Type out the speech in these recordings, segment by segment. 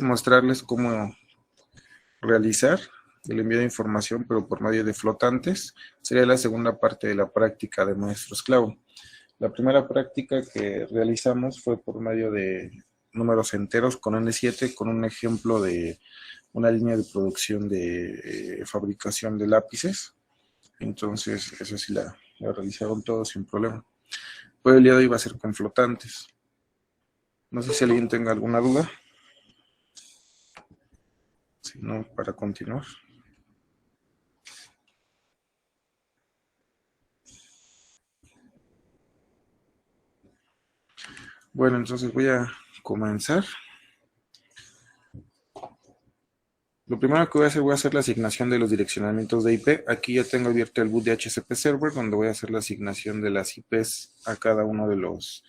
mostrarles cómo realizar el envío de información, pero por medio de flotantes. Sería la segunda parte de la práctica de maestro esclavo. La primera práctica que realizamos fue por medio de números enteros con N7, con un ejemplo de una línea de producción de fabricación de lápices. Entonces, eso sí la realizaron todos sin problema. Pero el día de hoy va a ser con flotantes. No sé si alguien tenga alguna duda. Si no, para continuar. Bueno, entonces voy a comenzar. Lo primero que voy a hacer la asignación de los direccionamientos de IP. Aquí ya tengo abierto el boot de HCP Server, donde voy a hacer la asignación de las IPs a cada uno de los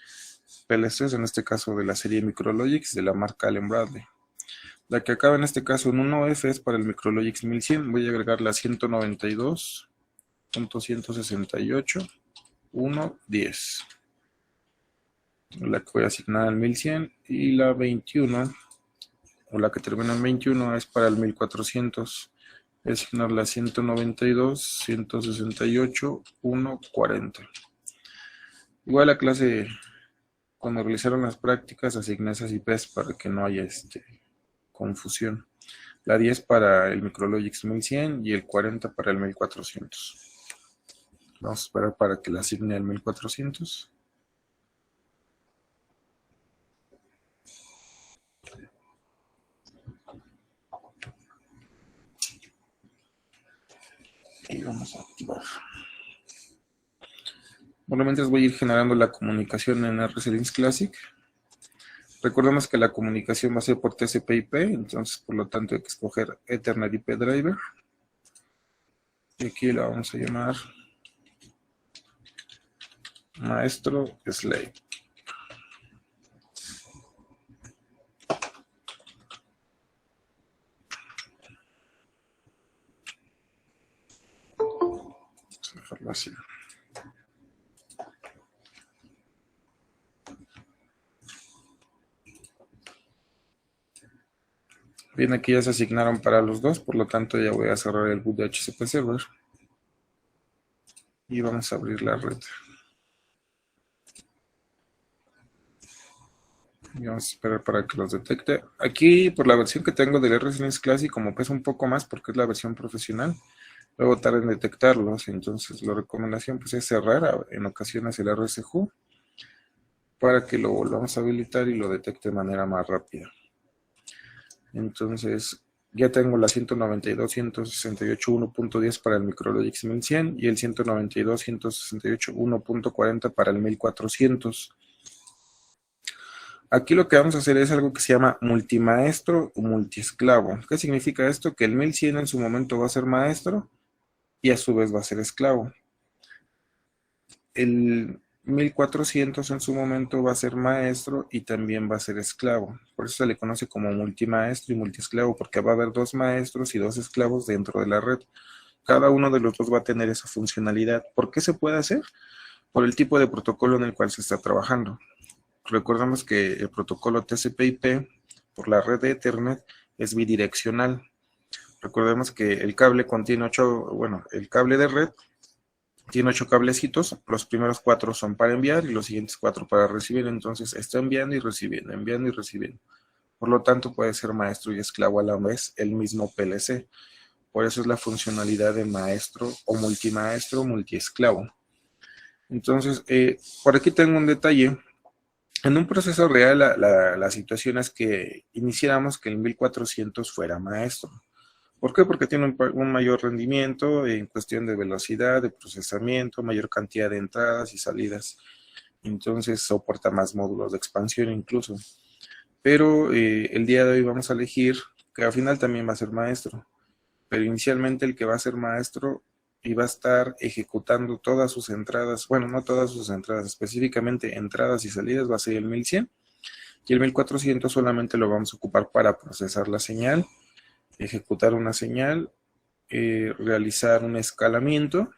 PLCs, en este caso de la serie Micrologix de la marca Allen Bradley. La que acaba en este caso en 1F es para el Micrologix 1100. Voy a agregar la 192.168.1.10. La que voy a asignar al 1100, y la 21, o la que termina en 21, es para el 1400. Voy a asignar la 192.168.1.40. Igual la clase, cuando realizaron las prácticas, asigné esas IPs para que no haya confusión. La 10 para el Micrologix 1100 y el 40 para el 1400. Vamos a esperar para que la asigne al 1400. Y vamos a activar. Bueno, mientras voy a ir generando la comunicación en RCLinks Classic. Recordemos que la comunicación va a ser por TCP/IP, entonces por lo tanto hay que escoger Ethernet IP Driver. Y aquí la vamos a llamar Maestro Slave. Vamos a dejarlo así. Bien, aquí ya se asignaron para los dos, por lo tanto ya voy a cerrar el boot de HCP Server. Y vamos a abrir la red. Y vamos a esperar para que los detecte. Aquí, por la versión que tengo del RCLinks Classic, como pesa un poco más porque es la versión profesional, luego tarda en detectarlos. Entonces la recomendación pues es cerrar en ocasiones el RSHU para que lo volvamos a habilitar y lo detecte de manera más rápida. Entonces ya tengo la 192.168.1.10 para el Micrologix 1100 y el 192.168.1.40 para el 1400. Aquí lo que vamos a hacer es algo que se llama multimaestro o multiesclavo. ¿Qué significa esto? Que el 1100 en su momento va a ser maestro y a su vez va a ser esclavo. El 1400 en su momento va a ser maestro y también va a ser esclavo. Por eso se le conoce como multimaestro y multiesclavo, porque va a haber dos maestros y dos esclavos dentro de la red. Cada uno de los dos va a tener esa funcionalidad. ¿Por qué se puede hacer? Por el tipo de protocolo en el cual se está trabajando. Recordemos que el protocolo TCP/IP por la red de Ethernet es bidireccional. Recordemos que el cable contiene el cable de red tiene 8 cablecitos. Los primeros 4 son para enviar y los siguientes 4 para recibir. Entonces está enviando y recibiendo, enviando y recibiendo. Por lo tanto puede ser maestro y esclavo a la vez el mismo PLC. Por eso es la funcionalidad de maestro o multimaestro, multiesclavo. Entonces, por aquí tengo un detalle. En un proceso real, la situación es que iniciáramos que el 1400 fuera maestro. ¿Por qué? Porque tiene un mayor rendimiento en cuestión de velocidad, de procesamiento, mayor cantidad de entradas y salidas. Entonces soporta más módulos de expansión incluso. Pero el día de hoy vamos a elegir que al final también va a ser maestro. Pero inicialmente el que va a ser maestro y va a estar ejecutando todas sus entradas, bueno, no todas sus entradas, específicamente entradas y salidas, va a ser el 1100. Y el 1400 solamente lo vamos a ocupar para procesar la señal, ejecutar una señal, realizar un escalamiento,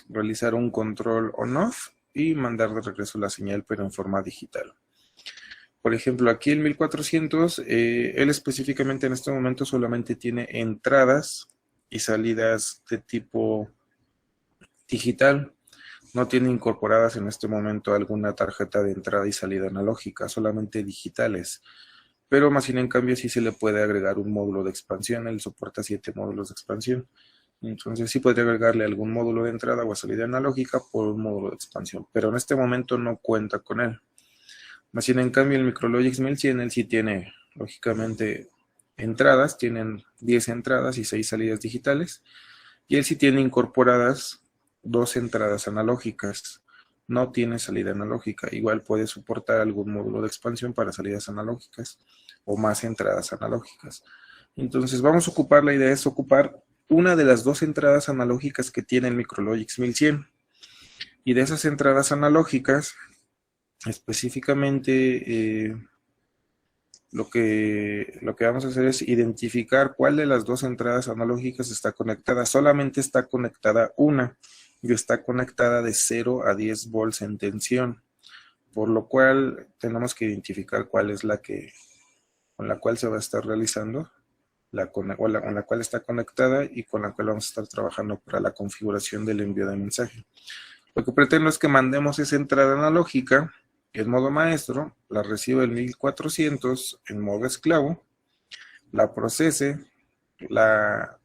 realizar un control on-off y mandar de regreso la señal, pero en forma digital. Por ejemplo, aquí el 1400, él específicamente en este momento solamente tiene entradas y salidas de tipo digital. No tiene incorporadas en este momento alguna tarjeta de entrada y salida analógica, solamente digitales. Pero más sin en cambio sí se le puede agregar un módulo de expansión. Él soporta 7 módulos de expansión. Entonces sí podría agregarle algún módulo de entrada o salida analógica por un módulo de expansión. Pero en este momento no cuenta con él. Más bien, en cambio, el Micrologix 1100, él sí tiene, lógicamente, entradas, tienen 10 entradas y 6 salidas digitales, y él sí tiene incorporadas 2 entradas analógicas, no tiene salida analógica, igual puede soportar algún módulo de expansión para salidas analógicas, o más entradas analógicas. Entonces vamos a ocupar, la idea es ocupar una de las 2 entradas analógicas que tiene el Micrologix 1100, y de esas entradas analógicas, específicamente, lo que vamos a hacer es identificar cuál de las 2 entradas analógicas está conectada. Solamente está conectada una y está conectada de 0 a 10 volts en tensión, por lo cual tenemos que identificar cuál es la que con la cual se va a estar realizando, con la cual está conectada y con la cual vamos a estar trabajando para la configuración del envío de mensaje. Lo que pretendo es que mandemos esa entrada analógica en modo maestro, la reciba el 1400 en modo esclavo, la procese, la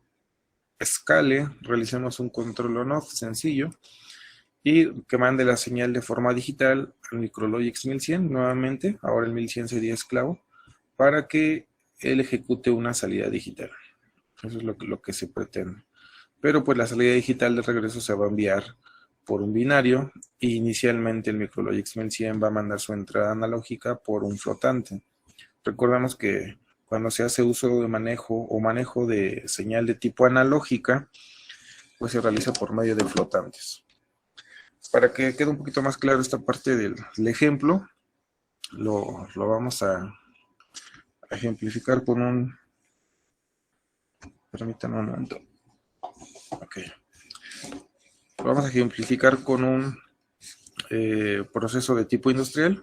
escale, realicemos un control on-off sencillo y que mande la señal de forma digital al Micrologix 1100 nuevamente, ahora el 1100 sería esclavo, para que él ejecute una salida digital. Eso es lo que se pretende. Pero pues la salida digital de regreso se va a enviar por un binario y inicialmente el Micrologix 1100 va a mandar su entrada analógica por un flotante. Recordemos que cuando se hace uso de manejo de señal de tipo analógica, pues se realiza por medio de flotantes. Para que quede un poquito más claro esta parte del ejemplo, lo vamos a ejemplificar con un... Permítanme un momento. Ok. Lo vamos a ejemplificar con un proceso de tipo industrial,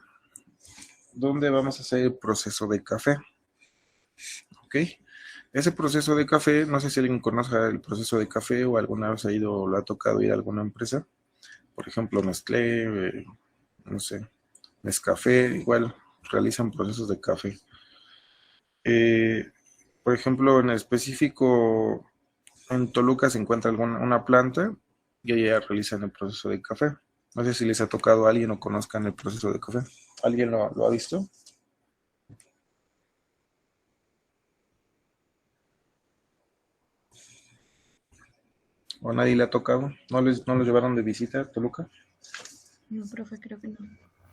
donde vamos a hacer el proceso de café. ¿Ok? Ese proceso de café, no sé si alguien conoce el proceso de café o alguna vez ha ido o lo ha tocado ir a alguna empresa. Por ejemplo, Nestlé, no sé, Nescafé, igual realizan procesos de café. Eh, por ejemplo, en específico, en Toluca se encuentra una planta y allá realizan el proceso de café. No sé si les ha tocado a alguien o conozcan el proceso de café. ¿Alguien lo ha visto? ¿O nadie le ha tocado? ¿No lo llevaron de visita a Toluca? No, profe, creo que no.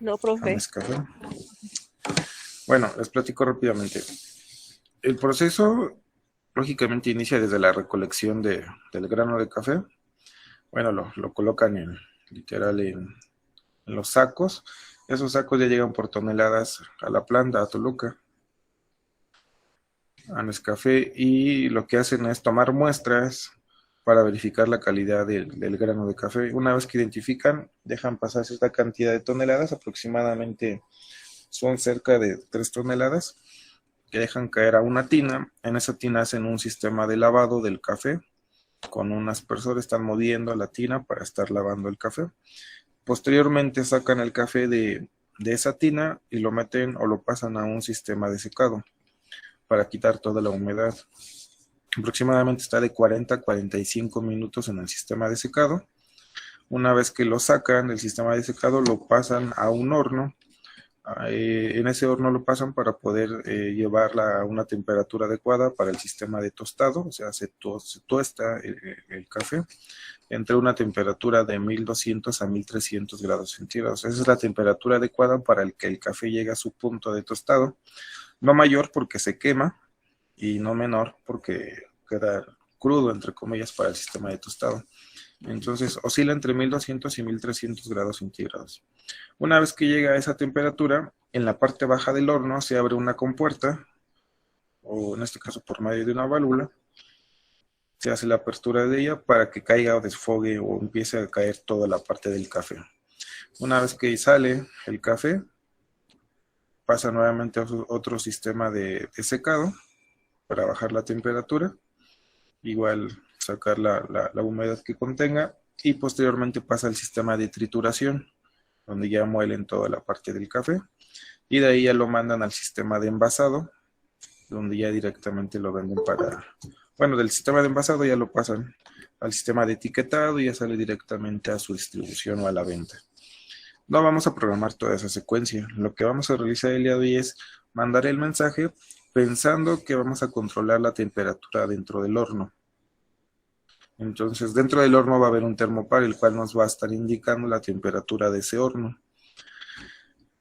No, A profe. Nescafé. Bueno, les platico rápidamente. El proceso, lógicamente, inicia desde la recolección del grano de café. Bueno, lo colocan literal en los sacos. Esos sacos ya llegan por toneladas a la planta, a Toluca, a Nescafé, y lo que hacen es tomar muestras para verificar la calidad del grano de café. Una vez que identifican, dejan pasar cierta cantidad de toneladas, aproximadamente son cerca de 3 toneladas, que dejan caer a una tina. En esa tina hacen un sistema de lavado del café, con un aspersor están moviendo la tina para estar lavando el café. Posteriormente sacan el café de esa tina y lo meten o lo pasan a un sistema de secado para quitar toda la humedad. Aproximadamente está de 40 a 45 minutos en el sistema de secado. Una vez que lo sacan del sistema de secado, lo pasan a un horno. En ese horno lo pasan para poder llevarla a una temperatura adecuada para el sistema de tostado, o sea, se tuesta el café entre una temperatura de 1200 a 1300 grados centígrados. Esa es la temperatura adecuada para que el café llegue a su punto de tostado, no mayor porque se quema y no menor porque queda crudo, entre comillas, para el sistema de tostado. Entonces oscila entre 1200 y 1300 grados centígrados. Una vez que llega a esa temperatura, en la parte baja del horno se abre una compuerta, o en este caso por medio de una válvula, se hace la apertura de ella para que caiga o desfogue o empiece a caer toda la parte del café. Una vez que sale el café, pasa nuevamente a otro sistema de secado para bajar la temperatura, igual sacar la humedad que contenga, y posteriormente pasa al sistema de trituración, donde ya muelen toda la parte del café, y de ahí ya lo mandan al sistema de envasado, donde ya directamente lo venden bueno, del sistema de envasado ya lo pasan al sistema de etiquetado y ya sale directamente a su distribución o a la venta. No vamos a programar toda esa secuencia. Lo que vamos a realizar el día de hoy es mandar el mensaje pensando que vamos a controlar la temperatura dentro del horno. Entonces, dentro del horno va a haber un termopar, el cual nos va a estar indicando la temperatura de ese horno.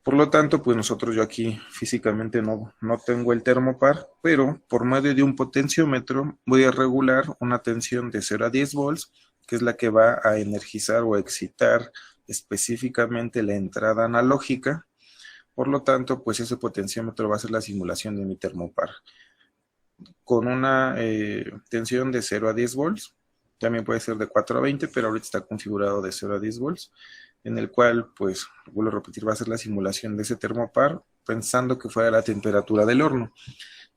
Por lo tanto, pues yo aquí físicamente no tengo el termopar, pero por medio de un potenciómetro voy a regular una tensión de 0 a 10 volts, que es la que va a energizar o excitar específicamente la entrada analógica. Por lo tanto, pues ese potenciómetro va a ser la simulación de mi termopar. Con una tensión de 0 a 10 volts, también puede ser de 4 a 20, pero ahorita está configurado de 0 a 10 volts, en el cual, pues, vuelvo a repetir, va a ser la simulación de ese termopar, pensando que fuera la temperatura del horno.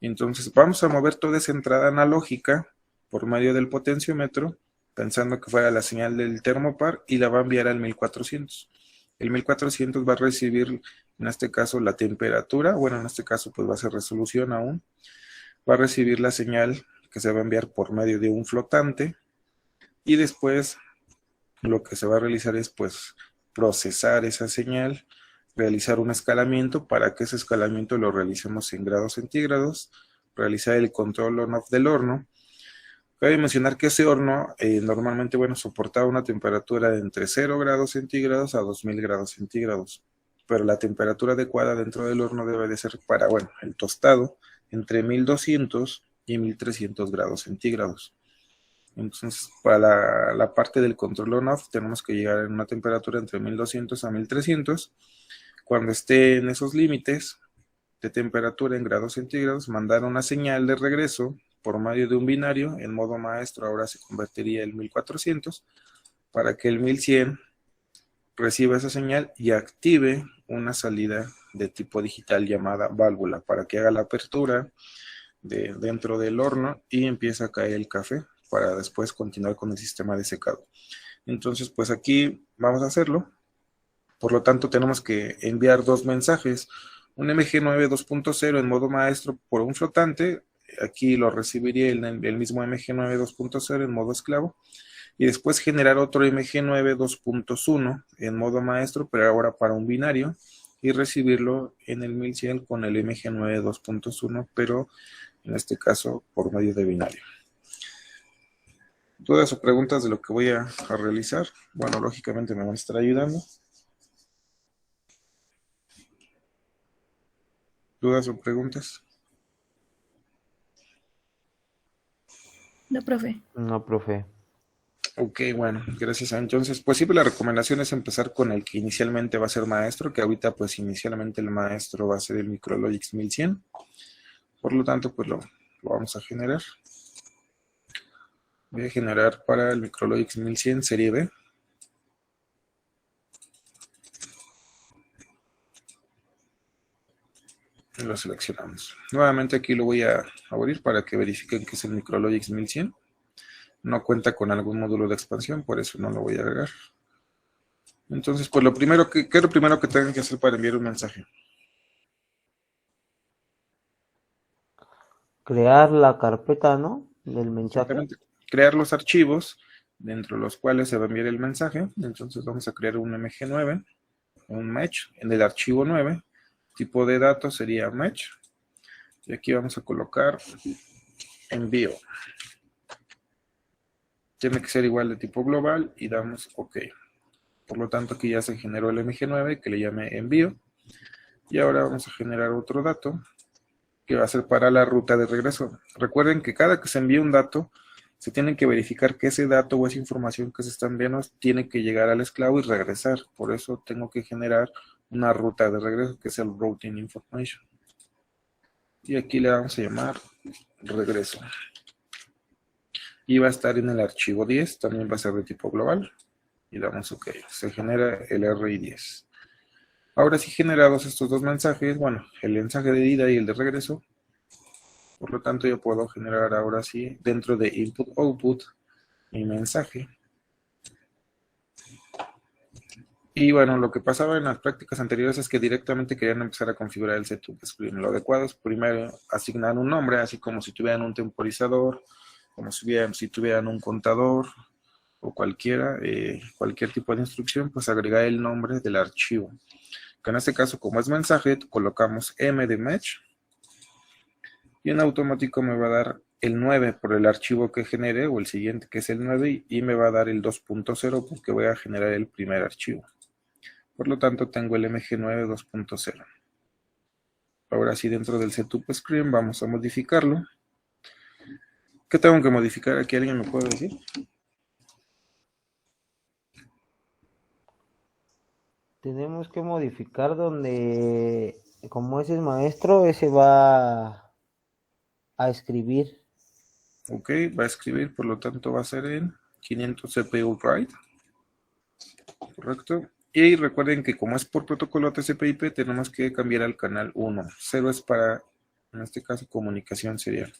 Entonces, vamos a mover toda esa entrada analógica por medio del potenciómetro, pensando que fuera la señal del termopar, y la va a enviar al 1400. El 1400 va a recibir, en este caso, la temperatura, bueno, en este caso, pues va a ser resolución aún, va a recibir la señal que se va a enviar por medio de un flotante, y después lo que se va a realizar es, pues, procesar esa señal, realizar un escalamiento. Para que ese escalamiento lo realicemos en grados centígrados, realizar el control on-off del horno. Cabe mencionar que ese horno normalmente, bueno, soportaba una temperatura de entre 0 grados centígrados a 2000 grados centígrados, pero la temperatura adecuada dentro del horno debe de ser para, bueno, el tostado, entre 1200 y 1300 grados centígrados. Entonces, para la parte del control on-off tenemos que llegar a una temperatura entre 1200 a 1300. Cuando esté en esos límites de temperatura en grados centígrados, mandar una señal de regreso por medio de un binario. En modo maestro ahora se convertiría el 1400, para que el 1100 reciba esa señal y active una salida de tipo digital llamada válvula, para que haga la apertura dentro del horno y empiece a caer el café, para después continuar con el sistema de secado. Entonces, pues aquí vamos a hacerlo. Por lo tanto, tenemos que enviar dos mensajes. Un MG9 2.0 en modo maestro por un flotante. Aquí lo recibiría el mismo MG9 2.0 en modo esclavo. Y después generar otro MG9 2.1 en modo maestro, pero ahora para un binario. Y recibirlo en el 1100 con el MG9 2.1, pero en este caso por medio de binario. ¿Dudas o preguntas de lo que voy a realizar? Bueno, lógicamente me van a estar ayudando. ¿Dudas o preguntas? No, profe. No, profe. Ok, bueno, gracias. Entonces, pues siempre la recomendación es empezar con el que inicialmente va a ser maestro, que ahorita pues inicialmente el maestro va a ser el Micrologix 1100. Por lo tanto, pues lo vamos a generar. Voy a generar para el Micrologix 1100 serie B. Y lo seleccionamos. Nuevamente aquí lo voy a abrir para que verifiquen que es el Micrologix 1100. No cuenta con algún módulo de expansión, por eso no lo voy a agregar. Entonces, pues ¿qué es lo primero que tengan que hacer para enviar un mensaje? Crear la carpeta, ¿no? Del mensaje. Exactamente. Crear los archivos dentro de los cuales se va a enviar el mensaje. Entonces vamos a crear un MG9, un match en el archivo 9. Tipo de datos sería match. Y aquí vamos a colocar envío. Tiene que ser igual de tipo global y damos OK. Por lo tanto, aquí ya se generó el MG9 que le llame envío. Y ahora vamos a generar otro dato que va a ser para la ruta de regreso. Recuerden que cada que se envíe un dato, se tiene que verificar que ese dato o esa información que se está enviando tiene que llegar al esclavo y regresar. Por eso tengo que generar una ruta de regreso, que es el routing information. Y aquí le vamos a llamar regreso. Y va a estar en el archivo 10, también va a ser de tipo global. Y damos OK. Se genera el RI10. Ahora sí, generados estos dos mensajes, bueno, el mensaje de ida y el de regreso, por lo tanto yo puedo generar ahora sí dentro de input-output mi mensaje. Y bueno, lo que pasaba en las prácticas anteriores es que directamente querían empezar a configurar el setup-screen. Lo adecuado es primero asignar un nombre, así como si tuvieran un temporizador, como si tuvieran un contador o cualquier tipo de instrucción, pues agregar el nombre del archivo. Que en este caso, como es mensaje, colocamos M de match y en automático me va a dar el 9 por el archivo que genere, o el siguiente que es el 9, y me va a dar el 2.0 porque voy a generar el primer archivo. Por lo tanto, tengo el MG9 2.0. Ahora sí, dentro del setup screen vamos a modificarlo. ¿Qué tengo que modificar aquí? ¿Alguien me puede decir? Tenemos que modificar donde, como ese es maestro, ese va a escribir. Ok, va a escribir, por lo tanto va a ser en 500 CPU write. Correcto. Y recuerden que como es por protocolo TCP/IP, tenemos que cambiar al canal 1. 0 es para, en este caso, comunicación serial.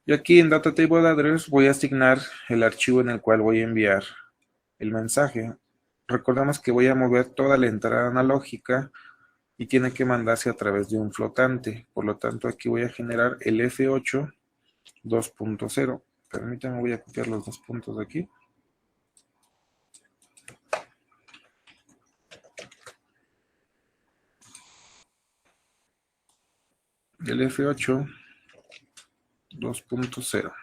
Y aquí en Data Table Address voy a asignar el archivo en el cual voy a enviar el mensaje. Recordemos que voy a mover toda la entrada analógica y tiene que mandarse a través de un flotante. Por lo tanto, aquí voy a generar el F8 2.0. Permítanme, voy a copiar los dos puntos de aquí. El F8 2.0.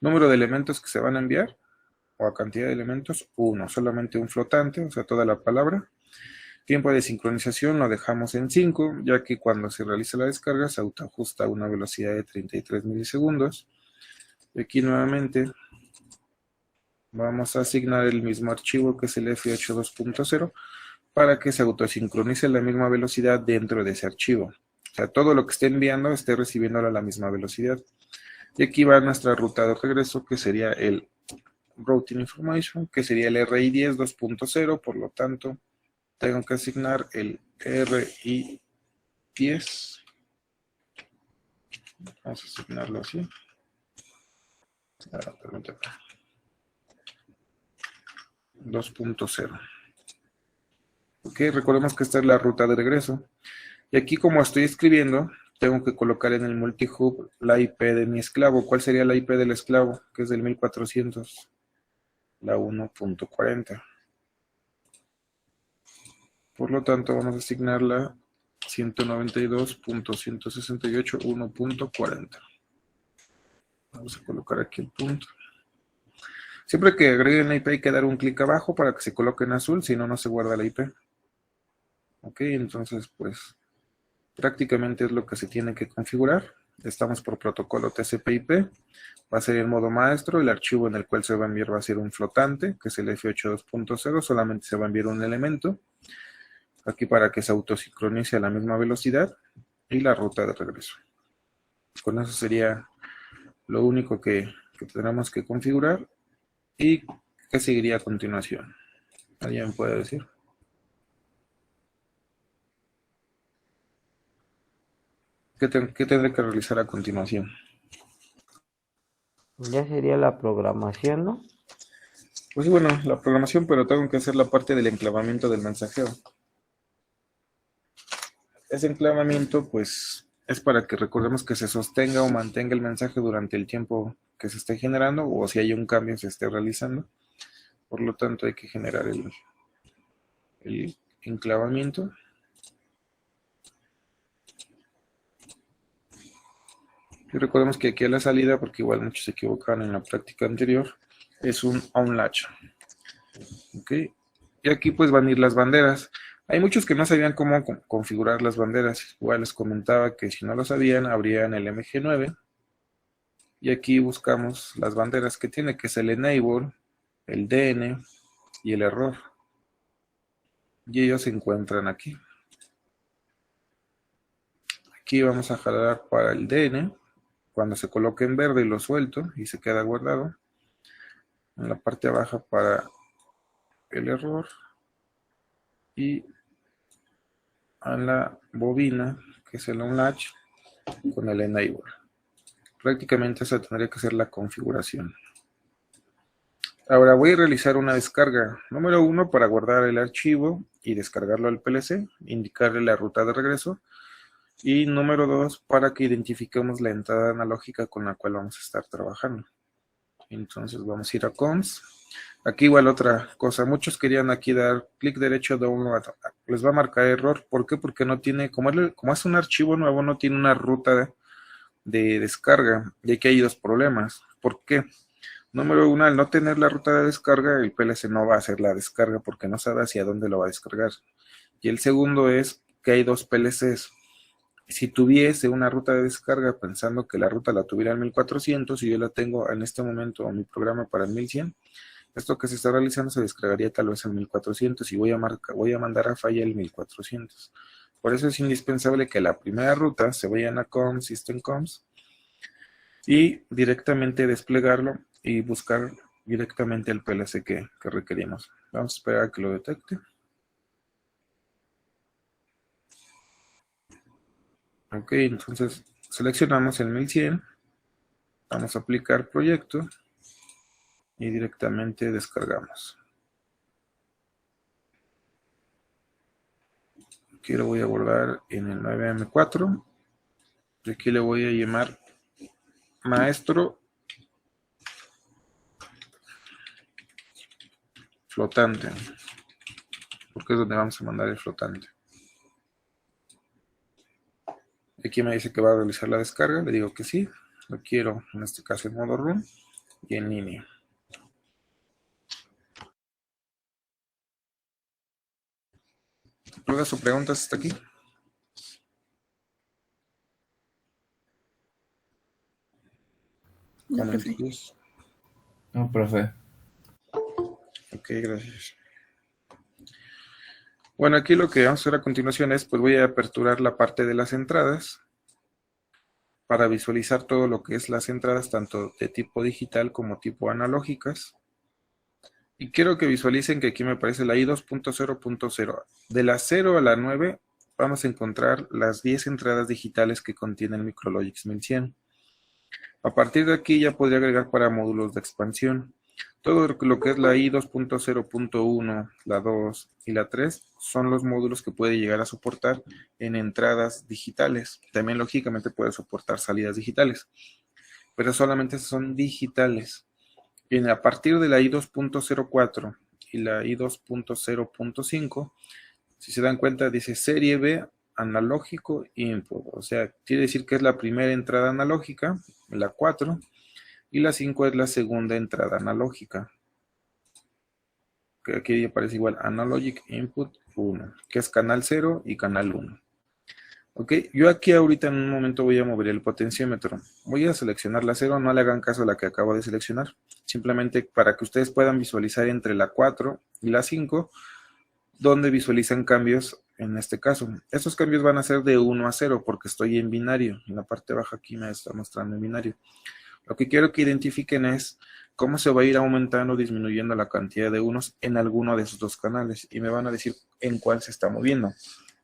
Número de elementos que se van a enviar, o a cantidad de elementos, 1. Solamente un flotante, o sea, toda la palabra. Tiempo de sincronización lo dejamos en 5, ya que cuando se realiza la descarga se autoajusta a una velocidad de 33 milisegundos. Y aquí nuevamente vamos a asignar el mismo archivo que es el F8 2.0 para que se autosincronice a la misma velocidad dentro de ese archivo. O sea, todo lo que esté enviando esté recibiéndolo a la misma velocidad. Y aquí va nuestra ruta de regreso, que sería el Routing Information, que sería el RI10 2.0, por lo tanto, tengo que asignar el RI10. Vamos a asignarlo así. Permítame. 2.0. Ok, recordemos que esta es la ruta de regreso. Y aquí, como estoy escribiendo, tengo que colocar en el multihub la IP de mi esclavo. ¿Cuál sería la IP del esclavo? Que es del 1400, la 1.40. Por lo tanto, vamos a asignar la 192.168.1.40. Vamos a colocar aquí el punto. Siempre que agreguen la IP hay que dar un clic abajo para que se coloque en azul, si no, no se guarda la IP. Ok, entonces pues prácticamente es lo que se tiene que configurar. Estamos por protocolo TCP/IP. Va a ser en modo maestro. El archivo en el cual se va a enviar va a ser un flotante, que es el F8 2.0. Solamente se va a enviar un elemento. Aquí para que se autosincronice a la misma velocidad. Y la ruta de regreso. Con eso sería lo único que tenemos que configurar. ¿Y qué seguiría a continuación? ¿Alguien puede decir? ¿Qué tendré que realizar a continuación? Ya sería la programación, ¿no? Pues bueno, la programación, pero tengo que hacer la parte del enclavamiento del mensajero. Ese enclavamiento, pues, es para que recordemos que se sostenga o mantenga el mensaje durante el tiempo que se esté generando, o si hay un cambio se esté realizando. Por lo tanto, hay que generar el enclavamiento. Y recordemos que aquí a la salida, porque igual muchos se equivocaron en la práctica anterior, es un onLatch. ¿Ok? Y aquí pues van a ir las banderas. Hay muchos que no sabían cómo configurar las banderas. Igual les comentaba que si no lo sabían, abrían el MG9. Y aquí buscamos las banderas que tiene, que es el enable, el DN y el error. Y ellos se encuentran aquí. Aquí vamos a jalar para el DN. Cuando se coloque en verde lo suelto y se queda guardado. En la parte baja para el error. y a la bobina, que es el unlatch, con el enable. Prácticamente esa tendría que ser la configuración. Ahora voy a realizar una descarga. Número 1, para guardar el archivo y descargarlo al PLC, indicarle la ruta de regreso. Y número 2, para que identifiquemos la entrada analógica con la cual vamos a estar trabajando. Entonces vamos a ir a comms. Aquí igual otra cosa, muchos querían aquí dar clic derecho download, les va a marcar error. ¿Por qué? Porque no tiene, como es un archivo nuevo, no tiene una ruta de descarga, y aquí hay dos problemas. ¿Por qué? Número 1, al no tener la ruta de descarga, el PLC no va a hacer la descarga porque no sabe hacia dónde lo va a descargar. Y el segundo es que hay dos PLCs. Si tuviese una ruta de descarga pensando que la ruta la tuviera en 1400 y yo la tengo en este momento en mi programa para el 1100, esto que se está realizando se descargaría tal vez en 1400 y voy a mandar a falla el 1400. Por eso es indispensable que la primera ruta se vayan a comms, system comms, y directamente desplegarlo y buscar directamente el PLC que requerimos. Vamos a esperar a que lo detecte. Ok, entonces seleccionamos el 1100, vamos a aplicar proyecto y directamente descargamos. Aquí lo voy a guardar en el 9M4 y aquí le voy a llamar maestro flotante, porque es donde vamos a mandar el flotante. Aquí me dice que va a realizar la descarga, le digo que sí, lo quiero en este caso en modo run y en línea. ¿Dudas o preguntas hasta aquí? No, profe. Comentarios. No, profe. Ok, gracias. Bueno, aquí lo que vamos a hacer a continuación es, pues voy a aperturar la parte de las entradas para visualizar todo lo que es las entradas, tanto de tipo digital como tipo analógicas. Y quiero que visualicen que aquí me aparece la I2.0.0. De la 0 a la 9 vamos a encontrar las 10 entradas digitales que contiene el Micrologix 1100. A partir de aquí ya podría agregar para módulos de expansión. Todo lo que es la I2.0.1, la 2 y la 3 son los módulos que puede llegar a soportar en entradas digitales. También lógicamente puede soportar salidas digitales, pero solamente son digitales. Bien, a partir de la I2.04 y la I2.0.5, si se dan cuenta dice serie B analógico input, o sea, quiere decir que es la primera entrada analógica, la 4, y la 5 es la segunda entrada analógica, que aquí aparece igual Analogic Input 1, que es canal 0 y canal 1. Ok, yo aquí ahorita en un momento voy a mover el potenciómetro. Voy a seleccionar la 0, no le hagan caso a la que acabo de seleccionar. Simplemente para que ustedes puedan visualizar entre la 4 y la 5, donde visualizan cambios en este caso. Estos cambios van a ser de 1 a 0 porque estoy en binario. En la parte baja aquí me está mostrando en binario. Lo que quiero que identifiquen es cómo se va a ir aumentando o disminuyendo la cantidad de unos en alguno de esos dos canales. Y me van a decir en cuál se está moviendo.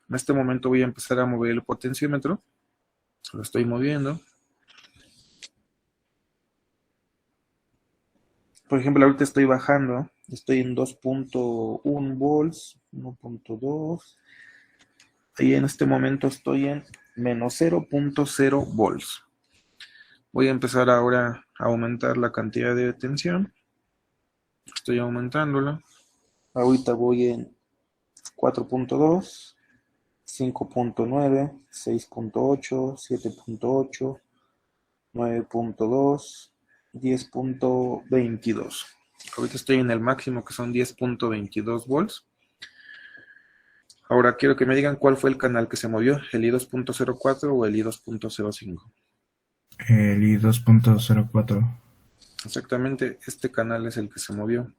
En este momento voy a empezar a mover el potenciómetro. Lo estoy moviendo. Por ejemplo, ahorita estoy bajando. Estoy en 2.1 volts, 1.2. Y en este momento estoy en menos 0.0 volts. Voy a empezar ahora a aumentar la cantidad de tensión. Estoy aumentándola. Ahorita voy en 4.2, 5.9, 6.8, 7.8, 9.2, 10.22. Ahorita estoy en el máximo que son 10.22 volts. Ahora quiero que me digan cuál fue el canal que se movió, el I2.04 o el I2.05. El I2.04. Exactamente, este canal es el que se movió.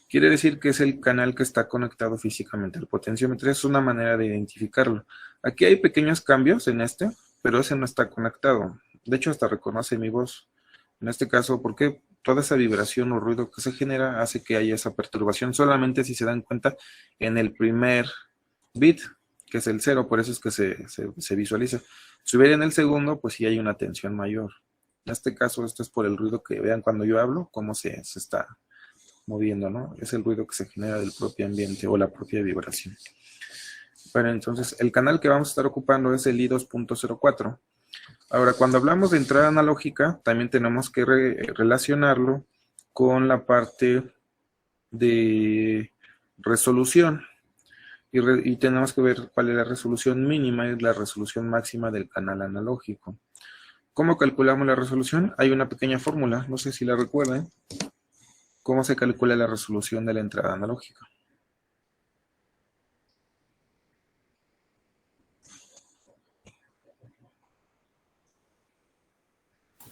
Quiere decir que es el canal que está conectado físicamente al potenciómetro. Es una manera de identificarlo. Aquí hay pequeños cambios en este, pero ese no está conectado. De hecho, hasta reconoce mi voz. En este caso, porque toda esa vibración o ruido que se genera hace que haya esa perturbación. Solamente si se dan cuenta en el primer bit, que es el 0, por eso es que se visualiza. Si hubiera en el segundo, pues sí hay una tensión mayor. En este caso, esto es por el ruido que vean cuando yo hablo, cómo se está moviendo, ¿no? Es el ruido que se genera del propio ambiente o la propia vibración. Bueno, entonces el canal que vamos a estar ocupando es el I2.04. Ahora, cuando hablamos de entrada analógica, también tenemos que relacionarlo con la parte de resolución. Y tenemos que ver cuál es la resolución mínima y la resolución máxima del canal analógico. ¿Cómo calculamos la resolución? Hay una pequeña fórmula, no sé si la recuerdan. ¿Cómo se calcula la resolución de la entrada analógica?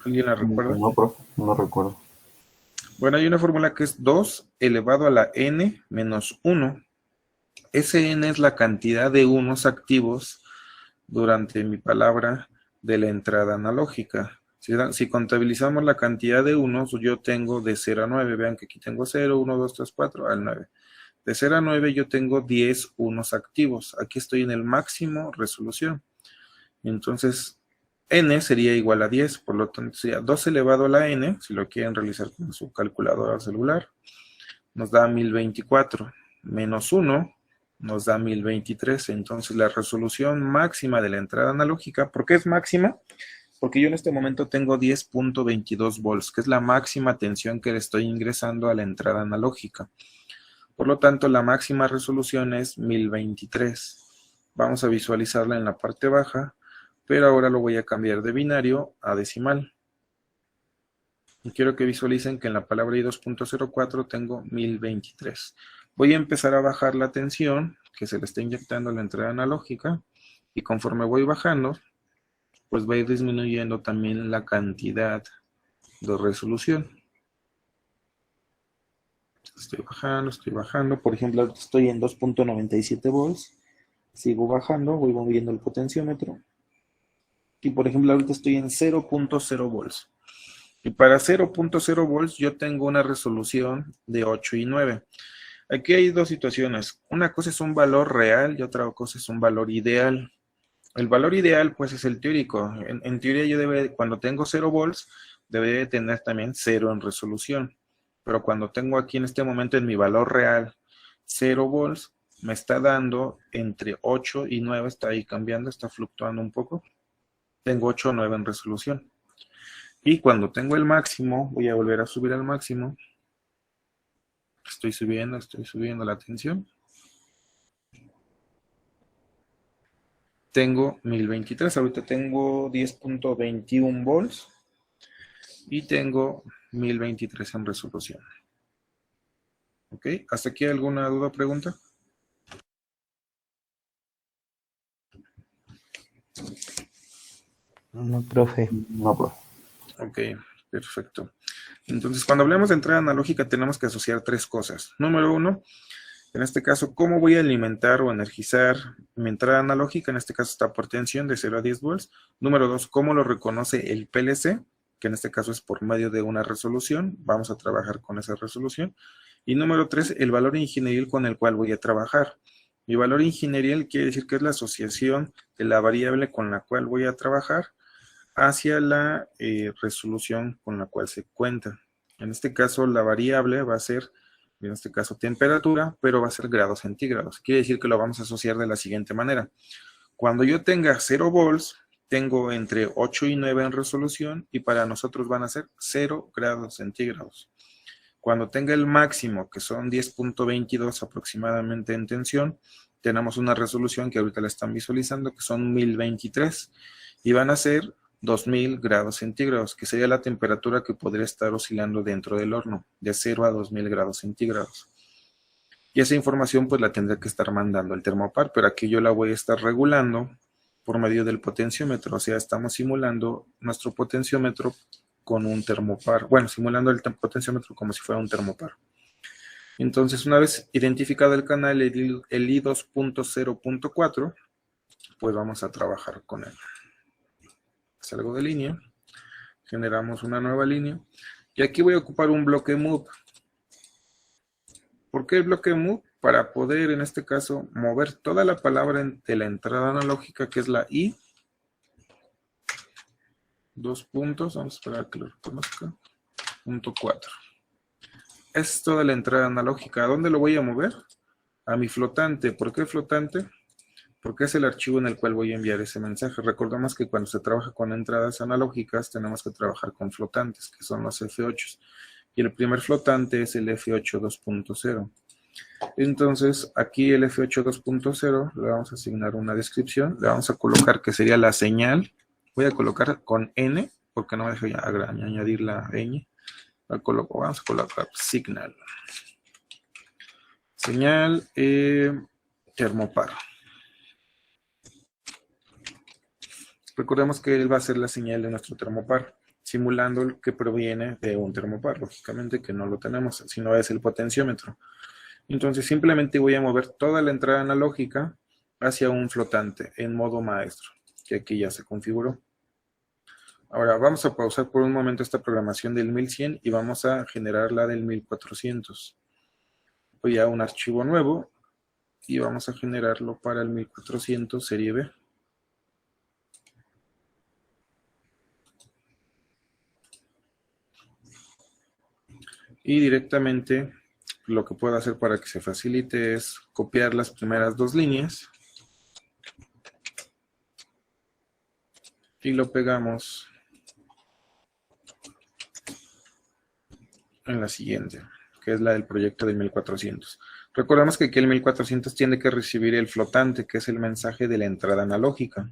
¿Alguien la recuerda? No, profe, no recuerdo. Bueno, hay una fórmula que es 2 elevado a la n menos 1. Ese n es la cantidad de unos activos durante mi palabra de la entrada analógica. Si contabilizamos la cantidad de unos, yo tengo de 0 a 9. Vean que aquí tengo 0, 1, 2, 3, 4, al 9. De 0 a 9 yo tengo 10 unos activos. Aquí estoy en el máximo resolución. Entonces, n sería igual a 10, por lo tanto sería 2 elevado a la n, si lo quieren realizar con su calculadora celular, nos da 1024, menos 1 nos da 1023, entonces la resolución máxima de la entrada analógica, ¿por qué es máxima? Porque yo en este momento tengo 10.22 volts, que es la máxima tensión que le estoy ingresando a la entrada analógica. Por lo tanto, la máxima resolución es 1023. Vamos a visualizarla en la parte baja, pero ahora lo voy a cambiar de binario a decimal. Y quiero que visualicen que en la palabra I2.04 tengo 1023. Voy a empezar a bajar la tensión que se le está inyectando a la entrada analógica, y conforme voy bajando, pues va a ir disminuyendo también la cantidad de resolución. Estoy bajando. Por ejemplo, ahora estoy en 2.97 volts. Sigo bajando, voy moviendo el potenciómetro. Y por ejemplo, ahorita estoy en 0.0 volts. Y para 0.0 volts yo tengo una resolución de 8 y 9. Aquí hay dos situaciones. Una cosa es un valor real y otra cosa es un valor ideal. El valor ideal, pues, es el teórico. En teoría yo cuando tengo 0 volts, debería tener también 0 en resolución. Pero cuando tengo aquí en este momento en mi valor real 0 volts, me está dando entre 8 y 9, está ahí cambiando, está fluctuando un poco. Tengo 8 o 9 en resolución. Y cuando tengo el máximo, voy a volver a subir al máximo. Estoy subiendo la tensión. Tengo 1023, ahorita tengo 10.21 volts y tengo 1023 en resolución. ¿Ok? ¿Hasta aquí alguna duda o pregunta? No, profe. No, profe. Ok, perfecto. Entonces, cuando hablemos de entrada analógica, tenemos que asociar tres cosas. Número uno, en este caso, ¿cómo voy a alimentar o energizar mi entrada analógica? En este caso está por tensión de 0 a 10 volts. Número 2, ¿cómo lo reconoce el PLC? Que en este caso es por medio de una resolución. Vamos a trabajar con esa resolución. Y número 3, el valor ingenieril con el cual voy a trabajar. Mi valor ingenieril quiere decir que es la asociación de la variable con la cual voy a trabajar hacia la resolución con la cual se cuenta. En este caso, la variable va a ser, en este caso, temperatura, pero va a ser grados centígrados. Quiere decir que lo vamos a asociar de la siguiente manera. Cuando yo tenga 0 volts, tengo entre 8 y 9 en resolución y para nosotros van a ser 0 grados centígrados. Cuando tenga el máximo, que son 10.22 aproximadamente en tensión, tenemos una resolución que ahorita la están visualizando, que son 1023 y van a ser 2000 grados centígrados, que sería la temperatura que podría estar oscilando dentro del horno, de 0 a 2000 grados centígrados. Y esa información pues la tendrá que estar mandando el termopar, pero aquí yo la voy a estar regulando por medio del potenciómetro, o sea, estamos simulando nuestro potenciómetro con un termopar, bueno, simulando el potenciómetro como si fuera un termopar. Entonces, una vez identificado el canal, el I2.0.4, pues vamos a trabajar con él. Salgo de línea, generamos una nueva línea y aquí voy a ocupar un bloque move. ¿Por qué el bloque move? para poder, en este caso, mover toda la palabra de la entrada analógica, que es la I, dos puntos, vamos a esperar a que lo reconozca, punto 4. Es toda la entrada analógica. ¿A dónde lo voy a mover? A mi flotante. ¿Por qué flotante? Porque es el archivo en el cual voy a enviar ese mensaje. Recordemos que cuando se trabaja con entradas analógicas, tenemos que trabajar con flotantes, que son los F8. Y el primer flotante es el F8 2.0. Entonces, aquí el F8 2.0 le vamos a asignar una descripción. Le vamos a colocar que sería la señal. Voy a colocar con N, porque no me deja añadir la ñ. Vamos a colocar signal. Señal termopar. Recordemos que él va a ser la señal de nuestro termopar, simulando el que proviene de un termopar. Lógicamente que no lo tenemos, sino es el potenciómetro. Entonces simplemente voy a mover toda la entrada analógica hacia un flotante en modo maestro, que aquí ya se configuró. Ahora vamos a pausar por un momento esta programación del 1100 y vamos a generar la del 1400. Voy a un archivo nuevo y vamos a generarlo para el 1400 serie B. Y directamente lo que puedo hacer para que se facilite es copiar las primeras dos líneas y lo pegamos en la siguiente, que es la del proyecto del 1400. Recordemos que aquí el 1400 tiene que recibir el flotante, que es el mensaje de la entrada analógica.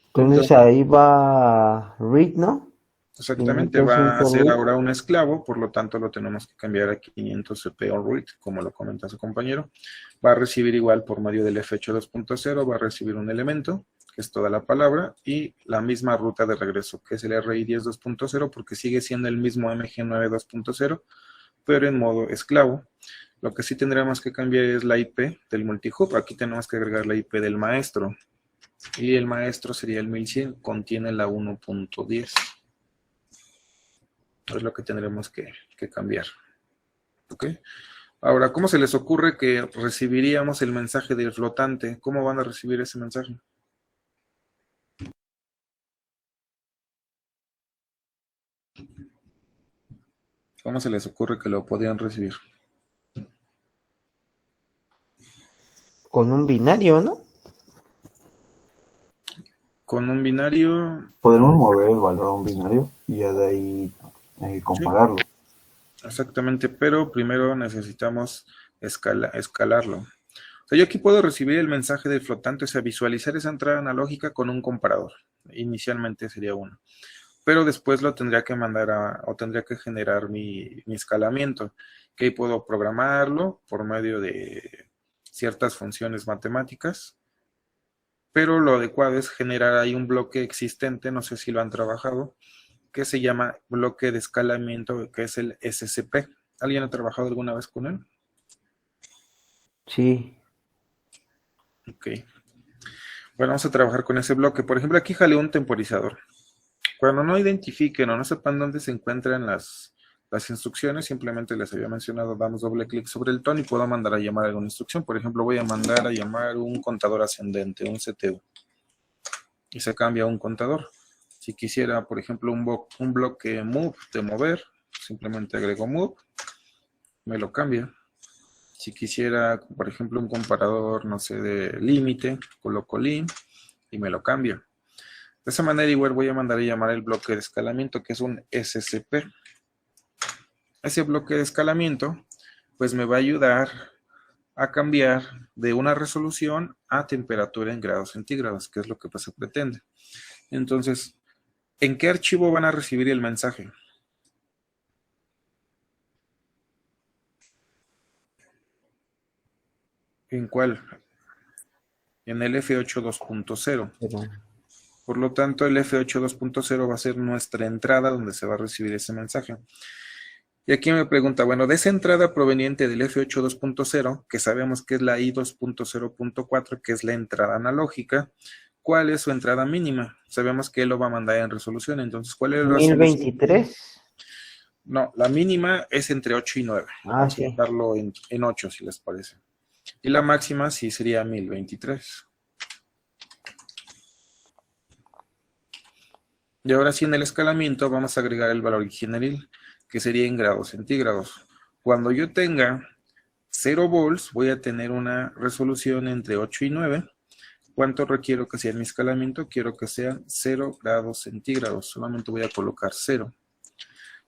Entonces ahí va read, ¿no? Exactamente, va a ser ahora un esclavo, por lo tanto lo tenemos que cambiar a 500 CP on read, como lo comenta su compañero. Va a recibir igual por medio del F8 2.0, va a recibir un elemento, que es toda la palabra, y la misma ruta de regreso, que es el RI10 2.0, porque sigue siendo el mismo MG9 2.0, pero en modo esclavo. Lo que sí tendríamos que cambiar es la IP del multihop. Aquí tenemos que agregar la IP del maestro. Y el maestro sería el 1100, contiene la 1.10. Es lo que tendremos que cambiar. ¿Ok? Ahora, ¿cómo se les ocurre que recibiríamos el mensaje del flotante? ¿Cómo van a recibir ese mensaje? ¿Cómo se les ocurre que lo podrían recibir? Con un binario, ¿no? Con un binario. Podemos mover el valor a un binario y ya de ahí compararlo. Sí, exactamente, pero primero necesitamos escalarlo. O sea, yo aquí puedo recibir el mensaje del flotante, o sea, visualizar esa entrada analógica con un comparador. Inicialmente sería uno. Pero después lo tendría que mandar o tendría que generar mi escalamiento, que ahí puedo programarlo por medio de ciertas funciones matemáticas, pero lo adecuado es generar ahí un bloque existente, no sé si lo han trabajado, que se llama bloque de escalamiento, que es el SCP. ¿Alguien ha trabajado alguna vez con él? Sí. Ok. Bueno, vamos a trabajar con ese bloque. Por ejemplo, aquí jalé un temporizador. Cuando no identifiquen o no sepan dónde se encuentran las instrucciones, simplemente les había mencionado, damos doble clic sobre el tono y puedo mandar a llamar alguna instrucción. Por ejemplo, voy a mandar a llamar un contador ascendente, un CTU. Y se cambia un contador. Si quisiera, por ejemplo, un bloque move de mover, simplemente agrego move, me lo cambia. Si quisiera, por ejemplo, un comparador, no sé, de límite, coloco lim y me lo cambia. De esa manera igual voy a mandar a llamar el bloque de escalamiento, que es un SCP. Ese bloque de escalamiento, pues me va a ayudar a cambiar de una resolución a temperatura en grados centígrados, que es lo que pues se pretende. Entonces, ¿en qué archivo van a recibir el mensaje? ¿En cuál? En el F8 2.0. Por lo tanto, el F8 2.0 va a ser nuestra entrada donde se va a recibir ese mensaje. Y aquí me pregunta, bueno, de esa entrada proveniente del F8 2.0, que sabemos que es la I 2.0.4, que es la entrada analógica, ¿cuál es su entrada mínima? Sabemos que él lo va a mandar en resolución, entonces, ¿cuál es la resolución? 1023. No, la mínima es entre 8 y 9. Vamos sí. a dejarlo en 8, si les parece. Y la máxima sí sería 1023. Y ahora sí en el escalamiento vamos a agregar el valor general, que sería en grados centígrados. Cuando yo tenga 0 volts, voy a tener una resolución entre 8 y 9. ¿Cuánto requiero que sea mi escalamiento? Quiero que sean 0 grados centígrados. Solamente voy a colocar 0.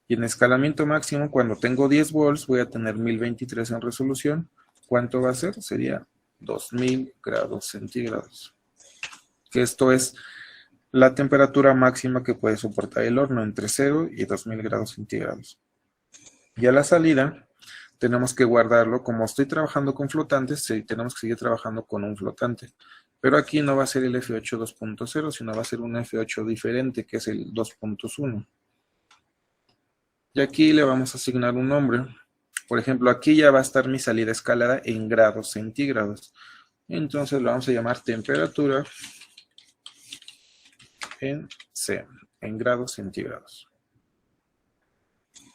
Y en escalamiento máximo, cuando tengo 10 volts, voy a tener 1023 en resolución. ¿Cuánto va a ser? Sería 2000 grados centígrados. Que esto es la temperatura máxima que puede soportar el horno, entre 0 y 2000 grados centígrados. Y a la salida, tenemos que guardarlo. Como estoy trabajando con flotantes, sí, tenemos que seguir trabajando con un flotante. Pero aquí no va a ser el F8 2.0, sino va a ser un F8 diferente, que es el 2.1. Y aquí le vamos a asignar un nombre. Por ejemplo, aquí ya va a estar mi salida escalada en grados centígrados. Entonces lo vamos a llamar temperatura en C, en grados centígrados.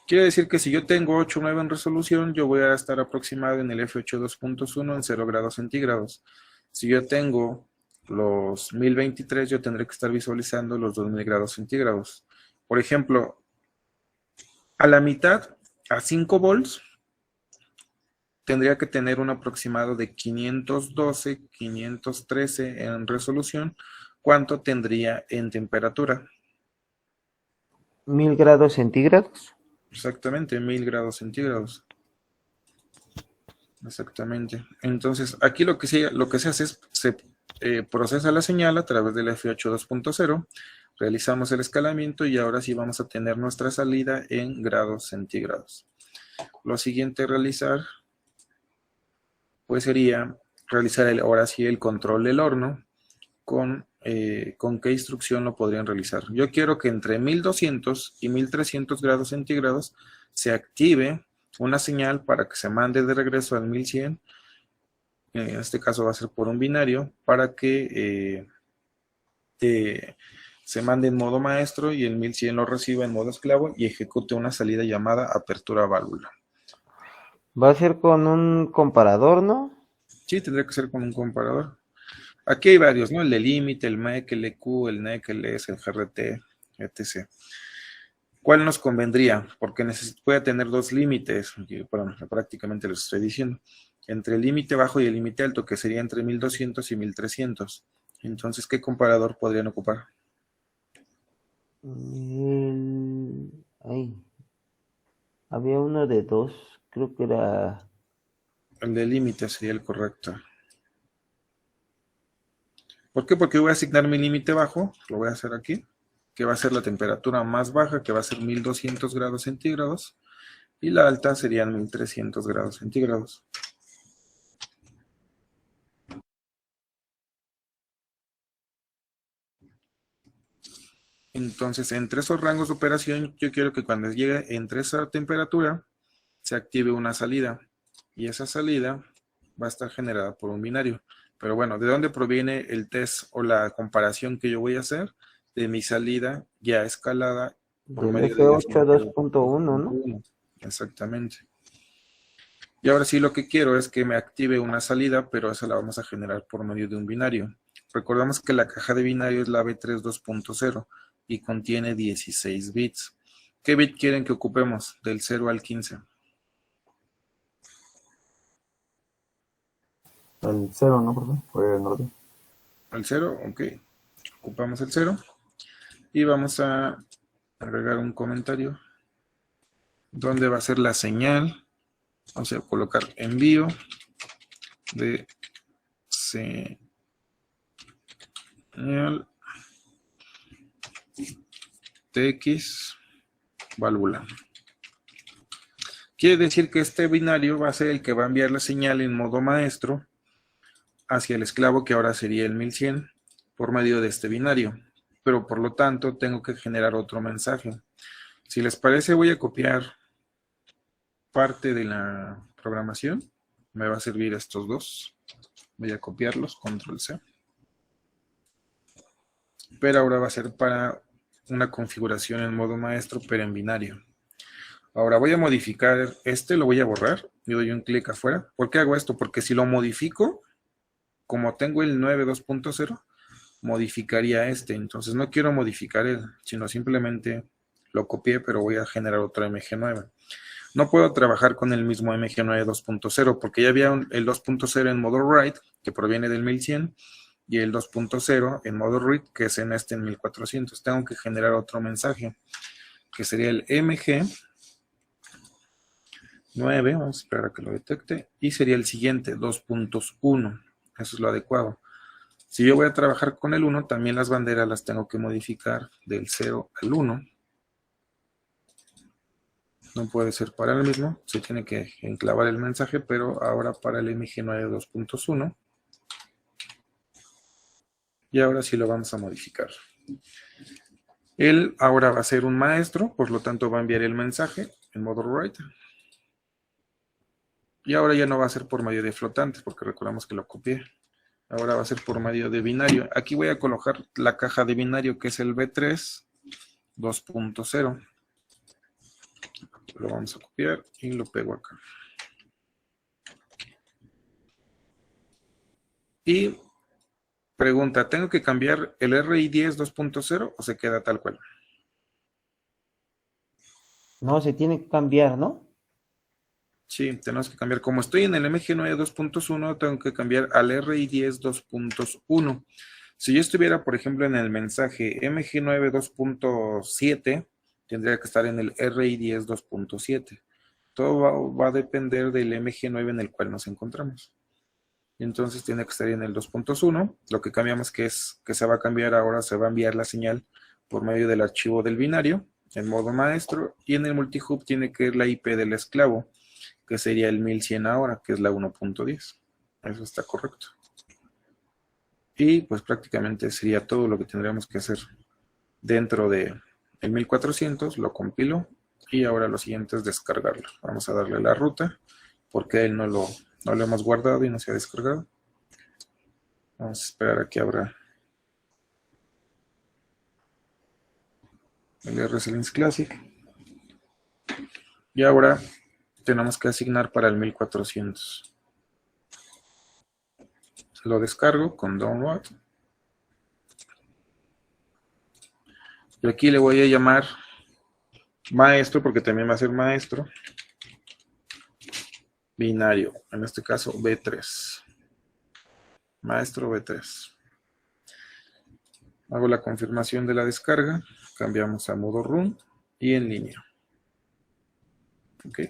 Quiere decir que si yo tengo 8 o 9 en resolución, yo voy a estar aproximado en el F8 2.1 en 0 grados centígrados. Si yo tengo los 1023, yo tendré que estar visualizando los 2000 grados centígrados. Por ejemplo, a la mitad, a 5 volts, tendría que tener un aproximado de 512, 513 en resolución. ¿Cuánto tendría en temperatura? 1000 grados centígrados. Exactamente, 1000 grados centígrados. Exactamente. Entonces, aquí lo que se hace es, se procesa la señal a través del F8 2.0, realizamos el escalamiento y ahora sí vamos a tener nuestra salida en grados centígrados. Lo siguiente a realizar, pues sería realizar ahora sí el control del horno. ¿Con qué instrucción lo podrían realizar? Yo quiero que entre 1200 y 1300 grados centígrados se active una señal para que se mande de regreso al 1100. En este caso va a ser por un binario, para que se mande en modo maestro y el 1100 lo reciba en modo esclavo y ejecute una salida llamada apertura válvula. Va a ser con un comparador, ¿no? Sí, tendría que ser con un comparador. Aquí hay varios, ¿no? El de límite, el MEC, el EQ, el NEC, el ES, el GRT, etc. ¿Cuál nos convendría? Porque voy a tener dos límites, bueno, prácticamente los estoy diciendo, entre el límite bajo y el límite alto, que sería entre 1200 y 1300. Entonces, ¿qué comparador podrían ocupar? Ay, había uno de 2, creo que era... El de límite sería el correcto. ¿Por qué? Porque voy a asignar mi límite bajo, lo voy a hacer aquí, que va a ser la temperatura más baja, que va a ser 1200 grados centígrados, y la alta serían 1300 grados centígrados. Entonces, entre esos rangos de operación, yo quiero que cuando llegue entre esa temperatura, se active una salida, y esa salida va a estar generada por un binario. Pero bueno, ¿de dónde proviene el test o la comparación que yo voy a hacer? De mi salida ya escalada por del medio de F8 2.1, ¿no? Exactamente. Y ahora sí lo que quiero es que me active una salida, pero esa la vamos a generar por medio de un binario. Recordamos que la caja de binario es la B3 2.0 y contiene 16 bits. ¿Qué bit quieren que ocupemos? Del 0 al 15. El 0, ¿no, profe? Fue el orden. El 0, ok. Ocupamos el 0. Y vamos a agregar un comentario. ¿Dónde va a ser la señal? Vamos a colocar envío de señal TX válvula. Quiere decir que este binario va a ser el que va a enviar la señal en modo maestro hacia el esclavo, que ahora sería el 1100, por medio de este binario. Pero por lo tanto tengo que generar otro mensaje. Si les parece, voy a copiar parte de la programación. Me va a servir estos dos. Voy a copiarlos, control C. Pero ahora va a ser para una configuración en modo maestro, pero en binario. Ahora voy a modificar lo voy a borrar. Y doy un clic afuera. ¿Por qué hago esto? Porque si lo modifico, como tengo el 9 2.0, modificaría Entonces no quiero modificar sino simplemente lo copié, pero voy a generar otro MG9. No puedo trabajar con el mismo MG9 2.0 porque ya había el 2.0 en modo write, que proviene del 1100, y el 2.0 en modo read, que es en 1400. Tengo que generar otro mensaje, que sería el MG9, vamos a esperar a que lo detecte, y sería el siguiente, 2.1. Eso es lo adecuado. Si yo voy a trabajar con el 1, también las banderas las tengo que modificar del 0 al 1. No puede ser para el mismo, se tiene que enclavar el mensaje, pero ahora para el MG9 2.1. Y ahora sí lo vamos a modificar. Él ahora va a ser un maestro, por lo tanto va a enviar el mensaje en modo write. Y ahora ya no va a ser por medio de flotantes, porque recordamos que lo copié. Ahora va a ser por medio de binario. Aquí voy a colocar la caja de binario, que es el B3 2.0. Lo vamos a copiar y lo pego acá. Y pregunta, ¿tengo que cambiar el RI10 2.0 o se queda tal cual? No, se tiene que cambiar, ¿no? Sí, tenemos que cambiar. Como estoy en el MG9 2.1, tengo que cambiar al RI10 2.1. Si yo estuviera, por ejemplo, en el mensaje MG9 2.7, tendría que estar en el RI10 2.7. Todo va a depender del MG9 en el cual nos encontramos. Entonces tiene que estar en el 2.1. Lo que cambiamos que se va a cambiar ahora, se va a enviar la señal por medio del archivo del binario, en modo maestro, y en el multihub tiene que ir la IP del esclavo, que sería el 1100 ahora, que es la 1.10. Eso está correcto. Y pues prácticamente sería todo lo que tendríamos que hacer dentro de el 1400. Lo compilo y ahora lo siguiente es descargarlo. Vamos a darle la ruta porque él no lo hemos guardado y no se ha descargado. Vamos a esperar a que abra el RSLinks Classic. Y ahora tenemos que asignar para el 1400. Lo descargo con download. Y aquí le voy a llamar maestro porque también va a ser maestro. Binario, en este caso B3. Maestro B3. Hago la confirmación de la descarga. Cambiamos a modo run y en línea. Ok.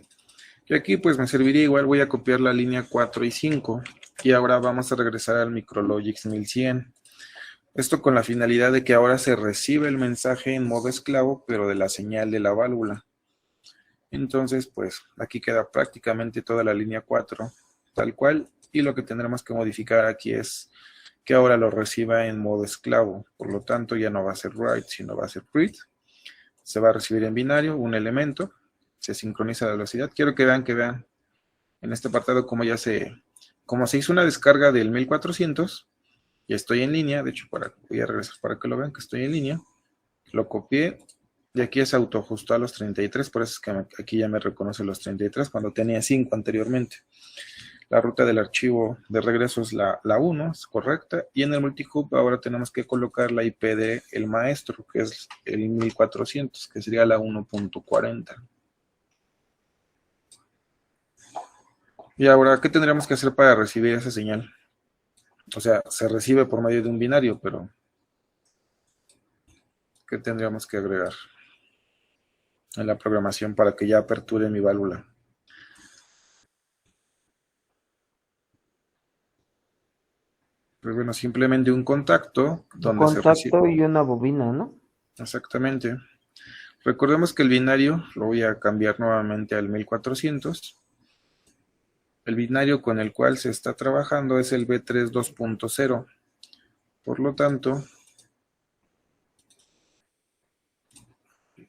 Y aquí pues me serviría igual, voy a copiar la línea 4 y 5. Y ahora vamos a regresar al Micrologix 1100. Esto con la finalidad de que ahora se recibe el mensaje en modo esclavo, pero de la señal de la válvula. Entonces, pues aquí queda prácticamente toda la línea 4, tal cual. Y lo que tendremos que modificar aquí es que ahora lo reciba en modo esclavo. Por lo tanto, ya no va a ser write, sino va a ser read. Se va a recibir en binario un elemento. Se sincroniza la velocidad. Quiero que vean en este apartado como se hizo una descarga del 1400. Ya estoy en línea. De hecho, voy a regresar para que lo vean que estoy en línea. Lo copié. Y aquí se autoajustó a los 33, por eso es que aquí ya me reconoce los 33 cuando tenía 5 anteriormente. La ruta del archivo de regreso es la 1, es correcta. Y en el multihub ahora tenemos que colocar la IP del maestro, que es el 1400, que sería la 1.40. Y ahora, ¿qué tendríamos que hacer para recibir esa señal? O sea, se recibe por medio de un binario, pero ¿qué tendríamos que agregar en la programación para que ya aperture mi válvula? Pues bueno, simplemente un contacto donde Un se recibe. contacto y una bobina, ¿no? Exactamente. Recordemos que el binario lo voy a cambiar nuevamente al 1400. El binario con el cual se está trabajando es el B3 2.0. Por lo tanto,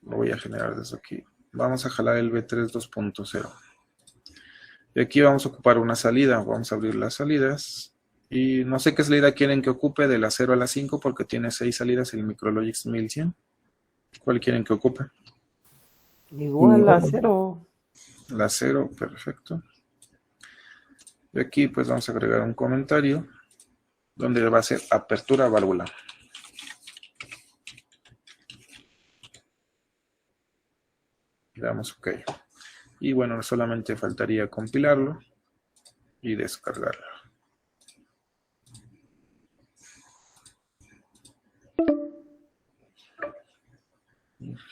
lo voy a generar desde aquí. Vamos a jalar el B3 2.0. Y aquí vamos a ocupar una salida. Vamos a abrir las salidas. Y no sé qué salida quieren que ocupe de la 0 a la 5 porque tiene 6 salidas el Micrologix 1100. ¿Cuál quieren que ocupe? Igual a 0. La 0, perfecto. Y aquí pues vamos a agregar un comentario donde va a ser apertura válvula. Le damos OK. Y bueno, solamente faltaría compilarlo y descargarlo.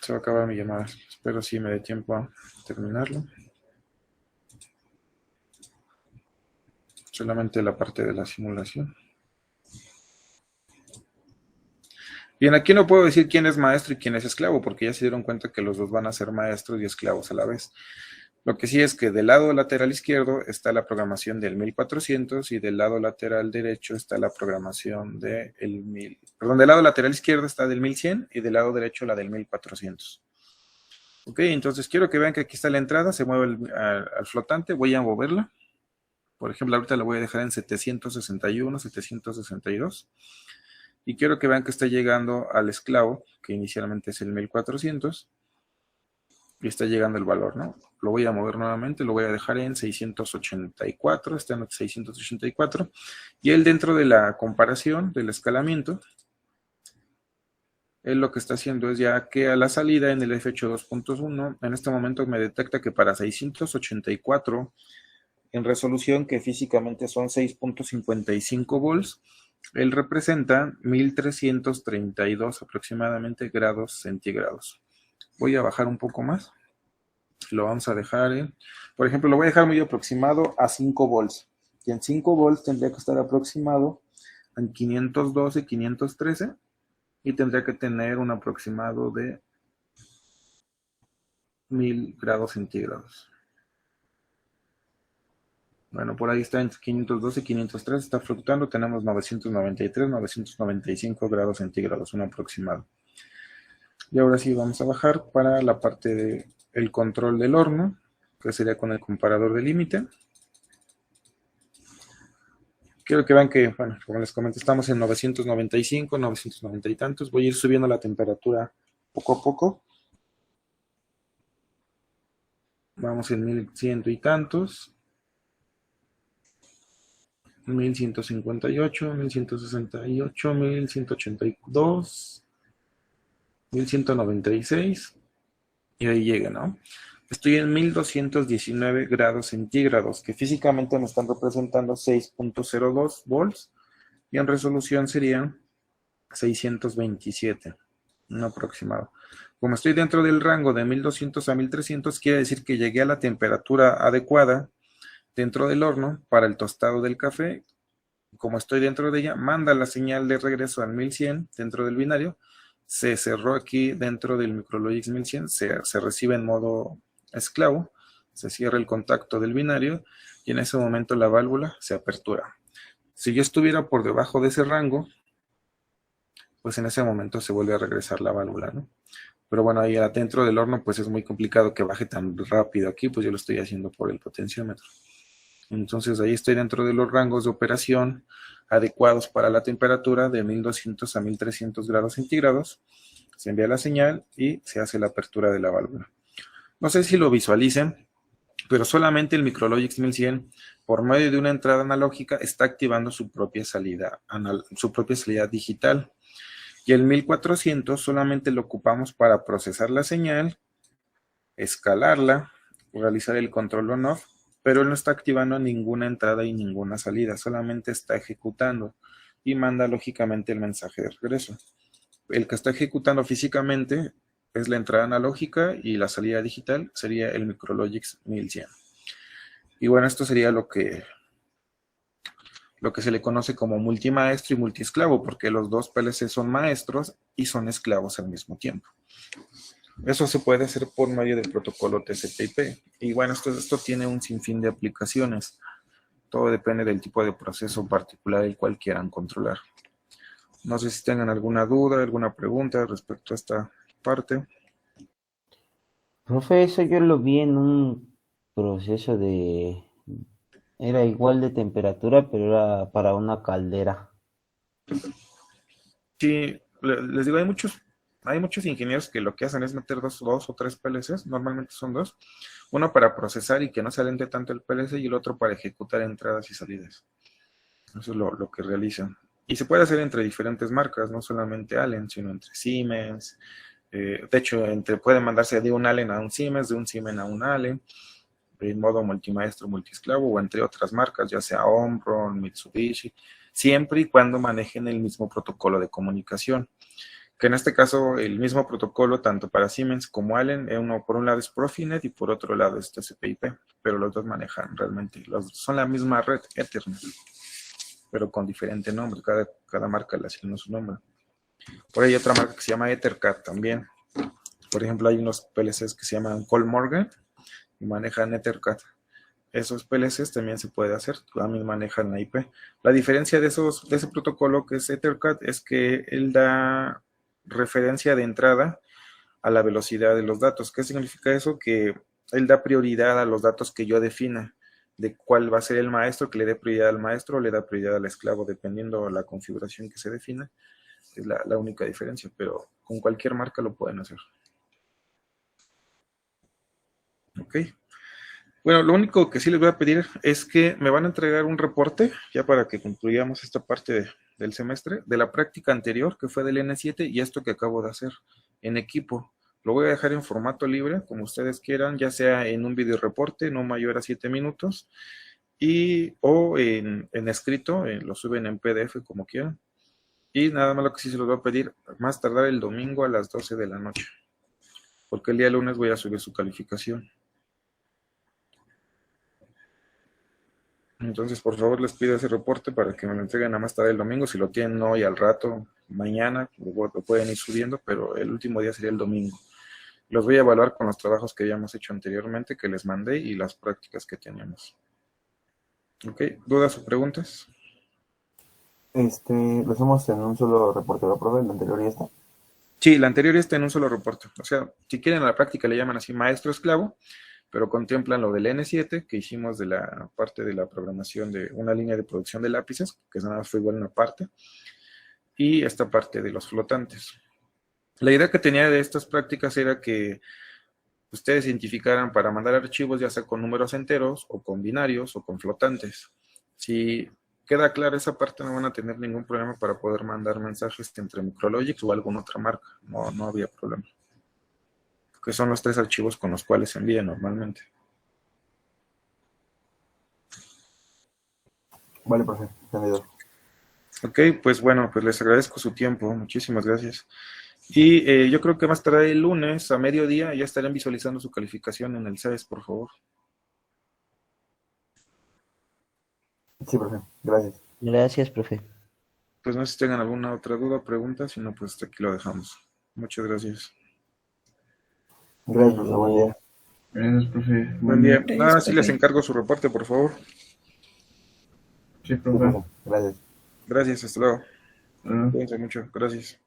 Se va a acabar mi llamada. Espero si me dé tiempo a terminarlo. Solamente la parte de la simulación. Bien, aquí no puedo decir quién es maestro y quién es esclavo, porque ya se dieron cuenta que los dos van a ser maestros y esclavos a la vez. Lo que sí es que del lado lateral izquierdo está la programación del 1400 y del lado lateral derecho está la programación del 1000. Perdón, del lado lateral izquierdo está del 1100 y del lado derecho la del 1400. Ok, entonces quiero que vean que aquí está la entrada, se mueve al flotante, voy a moverla. Por ejemplo, ahorita la voy a dejar en 761, 762. Y quiero que vean que está llegando al esclavo, que inicialmente es el 1400. Y está llegando el valor, ¿no? Lo voy a mover nuevamente, lo voy a dejar en 684, está en 684. Y él dentro de la comparación, del escalamiento, él lo que está haciendo es ya que a la salida en el F8 2.1, en este momento me detecta que para 684, en resolución que físicamente son 6.55 volts, él representa 1332 aproximadamente grados centígrados. Voy a bajar un poco más. Lo vamos a dejar en, por ejemplo, lo voy a dejar muy aproximado a 5 volts. Y en 5 volts tendría que estar aproximado en 512, 513. Y tendría que tener un aproximado de 1000 grados centígrados. Bueno, por ahí está entre 512 y 503, está fluctuando, tenemos 993, 995 grados centígrados, un aproximado. Y ahora sí vamos a bajar para la parte del control del horno, que sería con el comparador de límite. Quiero que vean que, bueno, como les comenté, estamos en 995, 990 y tantos. Voy a ir subiendo la temperatura poco a poco. Vamos en 1100 y tantos. 1158, 1168, 1182, 1196 y ahí llega, ¿no? Estoy en 1219 grados centígrados, que físicamente me están representando 6.02 volts y en resolución serían 627, un aproximado. Como estoy dentro del rango de 1200 a 1300, quiere decir que llegué a la temperatura adecuada dentro del horno para el tostado del café. Como estoy dentro de ella, manda la señal de regreso al 1100 dentro del binario. Se cerró aquí dentro del Micrologix 1100, se recibe en modo esclavo, se cierra el contacto del binario y en ese momento la válvula se apertura. Si yo estuviera por debajo de ese rango, pues en ese momento se vuelve a regresar la válvula, ¿no? Pero bueno, ahí adentro del horno pues es muy complicado que baje tan rápido. Aquí pues yo lo estoy haciendo por el potenciómetro. Entonces ahí estoy dentro de los rangos de operación adecuados para la temperatura de 1200 a 1300 grados centígrados. Se envía la señal y se hace la apertura de la válvula. No sé si lo visualicen, pero solamente el Micrologix 1100, por medio de una entrada analógica, está activando su propia salida digital. Y el 1400 solamente lo ocupamos para procesar la señal, escalarla, realizar el control on-off, pero él no está activando ninguna entrada y ninguna salida, solamente está ejecutando y manda lógicamente el mensaje de regreso. El que está ejecutando físicamente es la entrada analógica y la salida digital sería el Micrologix 1100. Y bueno, esto sería lo que se le conoce como multimaestro y multiesclavo, porque los dos PLC son maestros y son esclavos al mismo tiempo. Eso se puede hacer por medio del protocolo TCP/IP. Y bueno, esto tiene un sinfín de aplicaciones. Todo depende del tipo de proceso particular el cual quieran controlar. No sé si tengan alguna duda, alguna pregunta respecto a esta parte. Profe, eso yo lo vi en un proceso de... Era igual de temperatura, pero era para una caldera. Sí, les digo, hay muchos Hay muchos ingenieros que lo que hacen es meter dos o tres PLCs, normalmente son dos, uno para procesar y que no se alente tanto el PLC y el otro para ejecutar entradas y salidas. Eso es lo que realizan. Y se puede hacer entre diferentes marcas, no solamente Allen, sino entre Siemens. De hecho, puede mandarse de un Allen a un Siemens, de un Siemens a un Allen, en modo multimaestro, multiesclavo, o entre otras marcas, ya sea Omron, Mitsubishi, siempre y cuando manejen el mismo protocolo de comunicación. Que en este caso, el mismo protocolo, tanto para Siemens como Allen, uno por un lado es Profinet y por otro lado es TCP/IP, pero los dos manejan realmente, son la misma red, Ethernet, pero con diferente nombre, cada marca le asignó su nombre. Por ahí hay otra marca que se llama EtherCAT también. Por ejemplo, hay unos PLCs que se llaman Kollmorgen y manejan EtherCAT. Esos PLCs también se puede hacer, también manejan la IP. La diferencia de ese protocolo que es EtherCAT es que él da referencia de entrada a la velocidad de los datos. ¿Qué significa eso? Que él da prioridad a los datos que yo defina, de cuál va a ser el maestro, que le dé prioridad al maestro o le da prioridad al esclavo, dependiendo de la configuración que se defina. Es la única diferencia, pero con cualquier marca lo pueden hacer. Ok. Bueno, lo único que sí les voy a pedir es que me van a entregar un reporte, ya para que concluyamos esta parte del semestre, de la práctica anterior, que fue del N7, y esto que acabo de hacer en equipo. Lo voy a dejar en formato libre, como ustedes quieran, ya sea en un video reporte, no mayor a 7 minutos, o en escrito, lo suben en PDF como quieran. Y nada más lo que sí se los voy a pedir, más tardar el domingo a las 12 de la noche, porque el día lunes voy a subir su calificación. Entonces, por favor, les pido ese reporte para que me lo entreguen a más tarde el domingo. Si lo tienen hoy al rato, mañana, lo pueden ir subiendo, pero el último día sería el domingo. Los voy a evaluar con los trabajos que habíamos hecho anteriormente, que les mandé, y las prácticas que teníamos. ¿Ok? ¿Dudas o preguntas? Lo hacemos en un solo reporte, ¿lo profe? El anterior y esta. Sí, la anterior está en un solo reporte. O sea, si quieren a la práctica le llaman así maestro esclavo, pero contemplan lo del N7 que hicimos de la parte de la programación de una línea de producción de lápices, que nada más fue igual una parte, y esta parte de los flotantes. La idea que tenía de estas prácticas era que ustedes identificaran para mandar archivos ya sea con números enteros o con binarios o con flotantes. Si queda clara esa parte, no van a tener ningún problema para poder mandar mensajes entre Micrologix o alguna otra marca. No había problema. Que son los 3 archivos con los cuales se envía normalmente. Vale, profe, entendido. Ok, pues bueno, pues les agradezco su tiempo, muchísimas gracias. Y yo creo que más tarde el lunes a mediodía ya estarán visualizando su calificación en el CES, por favor. Sí, profe, gracias. Gracias, profe. Pues no sé si tengan alguna otra duda o pregunta, si no, pues hasta aquí lo dejamos. Muchas gracias. Gracias, profe, buen día. Gracias, profe. Buen día. Gracias, Nada, sí les profe. encargo su reporte, por favor. Sí, Sí, profe. profe, gracias. Gracias, hasta luego. Hasta luego. Cuídense mucho, gracias.